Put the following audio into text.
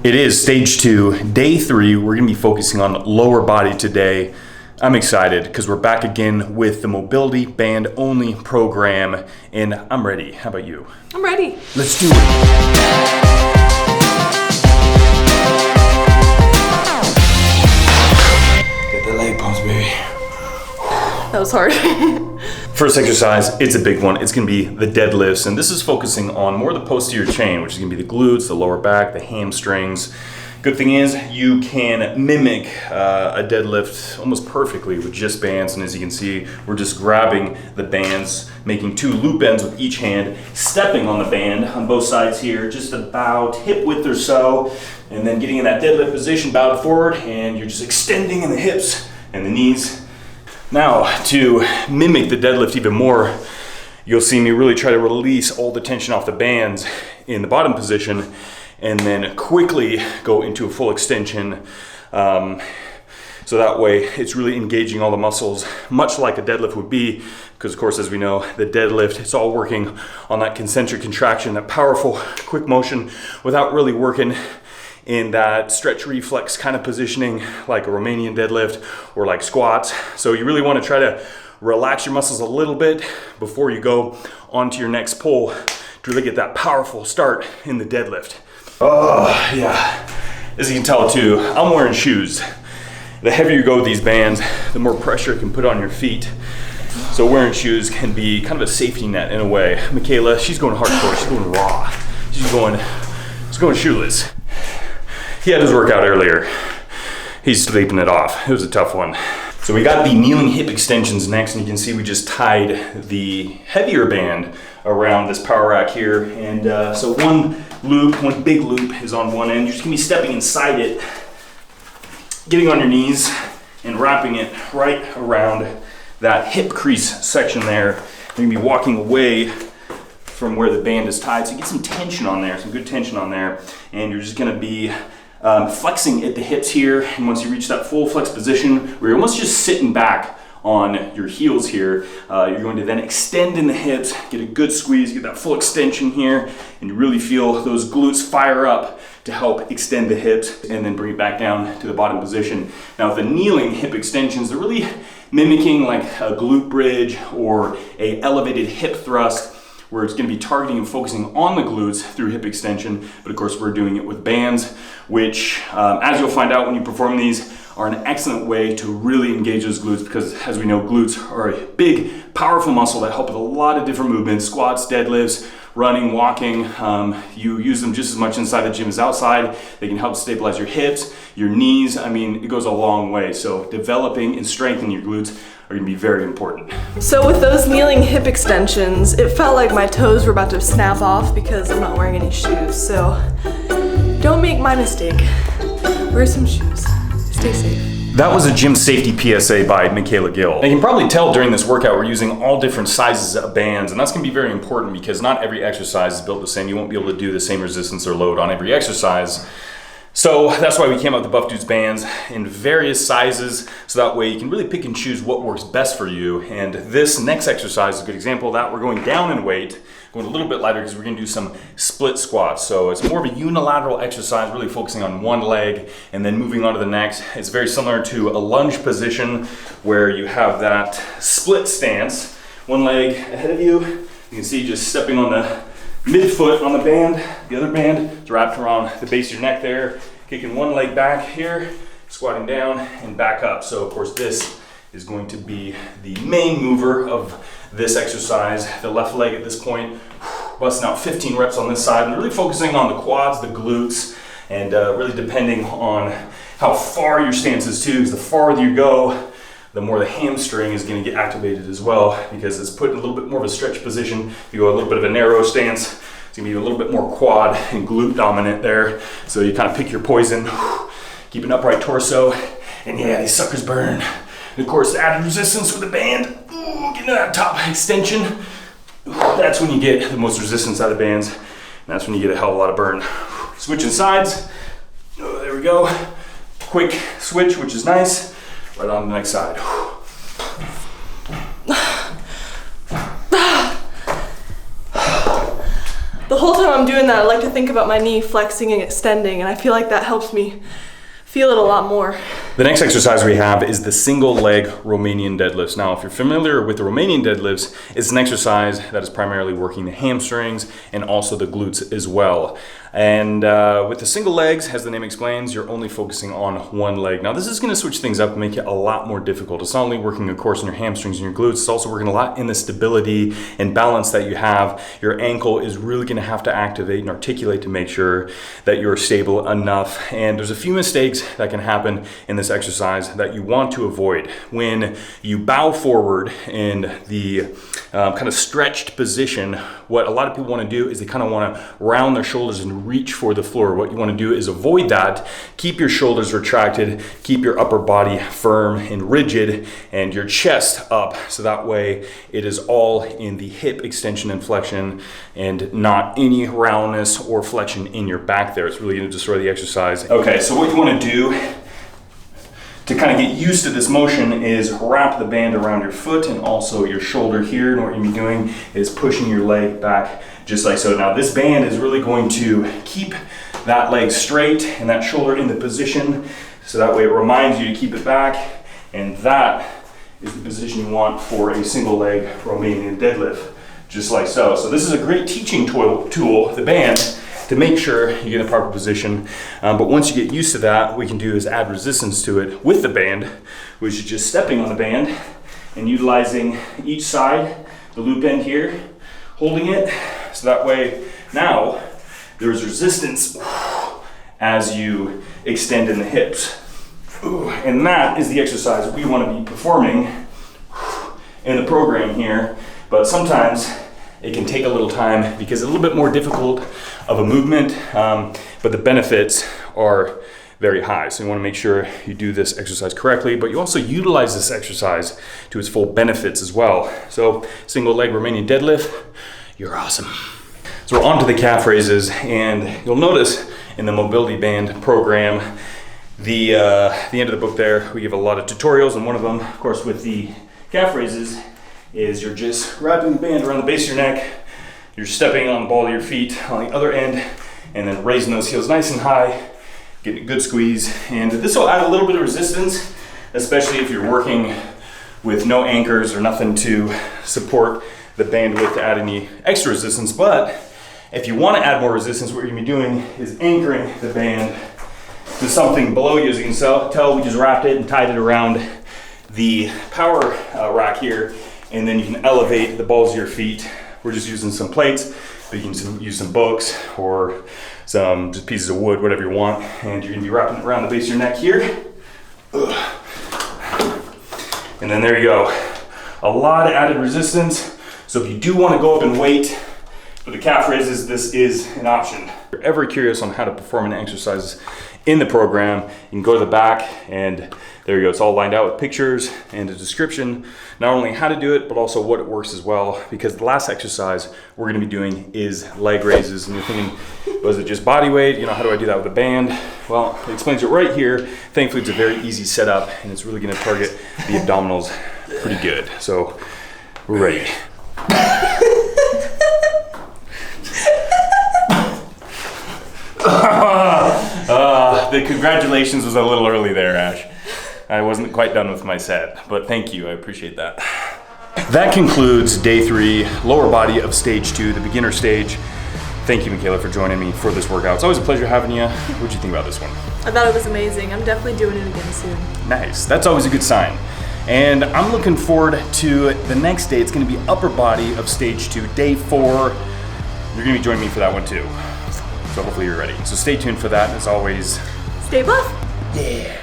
It is stage 2, day 3. We're gonna be focusing on lower body today. I'm excited because we're back again with the mobility band only program, and I'm ready. How about you? I'm ready. Let's do it. Get the leg pumps, baby. That was hard. First exercise, it's a big one. It's gonna be the deadlifts, and this is focusing on more of the posterior chain, which is gonna be the glutes, the lower back, the hamstrings. Good thing is you can mimic a deadlift almost perfectly with just bands, and as you can see, we're just grabbing the bands, making 2 loop ends with each hand, stepping on the band on both sides here, just about hip width or so, and then getting in that deadlift position, bowed forward, and you're just extending in the hips and the knees. Now, to mimic the deadlift even more, you'll see me really try to release all the tension off the bands in the bottom position and then quickly go into a full extension. So that way it's really engaging all the muscles, much like a deadlift would be, because of course, as we know, the deadlift, it's all working on that concentric contraction, that powerful, quick motion without really working in that stretch reflex kind of positioning like a Romanian deadlift or like squats. So you really want to try to relax your muscles a little bit before you go onto your next pull to really get that powerful start in the deadlift. Oh yeah, as you can tell too, I'm wearing shoes. The heavier you go with these bands, the more pressure it can put on your feet. So wearing shoes can be kind of a safety net in a way. Michaela, she's going hardcore, she's going raw. She's going shoeless. He had his workout earlier. He's sleeping it off. It was a tough one. So we got the kneeling hip extensions next, and you can see we just tied the heavier band around this power rack here. And so one big loop is on one end. You're just gonna be stepping inside it, getting on your knees and wrapping it right around that hip crease section there. You're gonna be walking away from where the band is tied. So you get some tension on there, some good tension on there. And you're just gonna be flexing at the hips here, and once you reach that full flex position where you're almost just sitting back on your heels here, you're going to then extend in the hips, get a good squeeze, get that full extension here, and you really feel those glutes fire up to help extend the hips, and then bring it back down to the bottom position. Now with the kneeling hip extensions, they're really mimicking like a glute bridge or a elevated hip thrust, where it's going to be targeting and focusing on the glutes through hip extension. But of course, we're doing it with bands, which, as you'll find out when you perform these, are an excellent way to really engage those glutes, because as we know, glutes are a big, powerful muscle that help with a lot of different movements, squats, deadlifts, running, walking. You use them just as much inside the gym as outside. They can help stabilize your hips, your knees. I mean, it goes a long way. So developing and strengthening your glutes are gonna be very important. So with those kneeling hip extensions, it felt like my toes were about to snap off because I'm not wearing any shoes. So don't make my mistake. Wear some shoes. Stay safe. That was a gym safety PSA by Michaela Gill. And you can probably tell during this workout we're using all different sizes of bands, and that's gonna be very important because not every exercise is built the same. You won't be able to do the same resistance or load on every exercise. So that's why we came up with the Buff Dudes bands in various sizes, so that way you can really pick and choose what works best for you. And this next exercise is a good example of that. We're going down in weight, going a little bit lighter because we're gonna do some split squats. So it's more of a unilateral exercise, really focusing on one leg and then moving on to the next. It's very similar to a lunge position where you have that split stance, one leg ahead of you. You can see just stepping on the midfoot on the band, the other band is wrapped around the base of your neck there, kicking one leg back here, squatting down and back up. So of course this is going to be the main mover of this exercise. The left leg at this point, busting out 15 reps on this side and really focusing on the quads, the glutes, and really depending on how far your stance is too, because the farther you go, the more the hamstring is going to get activated as well, because it's put in a little bit more of a stretch position. If you go a little bit of a narrow stance, it's going to be a little bit more quad and glute dominant there. So you kind of pick your poison, keep an upright torso, and yeah, these suckers burn. And of course, added resistance with the band, getting to that top extension. That's when you get the most resistance out of bands. And that's when you get a hell of a lot of burn. Switching sides, there we go. Quick switch, which is nice. Right on the next side. the whole time I'm doing that, I like to think about my knee flexing and extending, and I feel like that helps me feel it a lot more. The next exercise we have is the single leg Romanian deadlifts. Now, if you're familiar with the Romanian deadlifts, it's an exercise that is primarily working the hamstrings and also the glutes as well. And with the single legs, as the name explains, you're only focusing on one leg. Now, this is gonna switch things up and make it a lot more difficult. It's not only working, of course, on your hamstrings and your glutes, it's also working a lot in the stability and balance that you have. Your ankle is really gonna have to activate and articulate to make sure that you're stable enough. And there's a few mistakes that can happen in this exercise that you want to avoid. When you bow forward in the kind of stretched position, what a lot of people want to do is they kind of want to round their shoulders and reach for the floor. What you want to do is avoid that. Keep your shoulders retracted, keep your upper body firm and rigid, and your chest up, so that way it is all in the hip extension and flexion and not any roundness or flexion in your back there. It's really going to destroy the exercise. Okay, so what you want to do to kind of get used to this motion is wrap the band around your foot and also your shoulder here. And what you're gonna be doing is pushing your leg back just like so. Now this band is really going to keep that leg straight and that shoulder in the position, so that way it reminds you to keep it back, and that is the position you want for a single leg Romanian deadlift, just like so. So this is a great teaching tool, the band, to make sure you get in the proper position. But once you get used to that, what we can do is add resistance to it with the band, which is just stepping on the band and utilizing each side, the loop end here, holding it, so that way now there's resistance as you extend in the hips. And that is the exercise we want to be performing in the program here, but sometimes it can take a little time because it's a little bit more difficult of a movement, but the benefits are very high. So you want to make sure you do this exercise correctly, but you also utilize this exercise to its full benefits as well. So single leg Romanian deadlift, you're awesome. So we're on to the calf raises, and you'll notice in the mobility band program, the end of the book there, we give a lot of tutorials, and one of them, of course, with the calf raises is you're just wrapping the band around the base of your neck, you're stepping on the ball of your feet on the other end, and then raising those heels nice and high, getting a good squeeze. And this will add a little bit of resistance, especially if you're working with no anchors or nothing to support the band with to add any extra resistance. But if you want to add more resistance, what you're gonna be doing is anchoring the band to something below you. As you can tell, we just wrapped it and tied it around the power rack here, and then you can elevate the balls of your feet. We're just using some plates, but you can use some books or some just pieces of wood, whatever you want, and you're gonna be wrapping it around the base of your neck here. And then there you go. A lot of added resistance. So if you do want to go up in weight for the calf raises, this is an option. If you're ever curious on how to perform an exercise in the program, you can go to the back, and there you go. It's all lined out with pictures and a description, not only how to do it, but also what it works as well. Because the last exercise we're gonna be doing is leg raises. And you're thinking, was it just body weight? You know, how do I do that with a band? Well, it explains it right here. Thankfully, it's a very easy setup, and it's really gonna target the abdominals pretty good. So we're ready. The congratulations was a little early there, Ash. I wasn't quite done with my set, but thank you, I appreciate that. That concludes day 3, lower body of stage 2, the beginner stage. Thank you, Michaela, for joining me for this workout. It's always a pleasure having you. What did you think about this one? I thought it was amazing. I'm definitely doing it again soon. Nice, that's always a good sign. And I'm looking forward to the next day. It's gonna be upper body of stage 2, day 4. You're gonna be joining me for that one too. So hopefully you're ready. So stay tuned for that, and as always, stay buff. Yeah.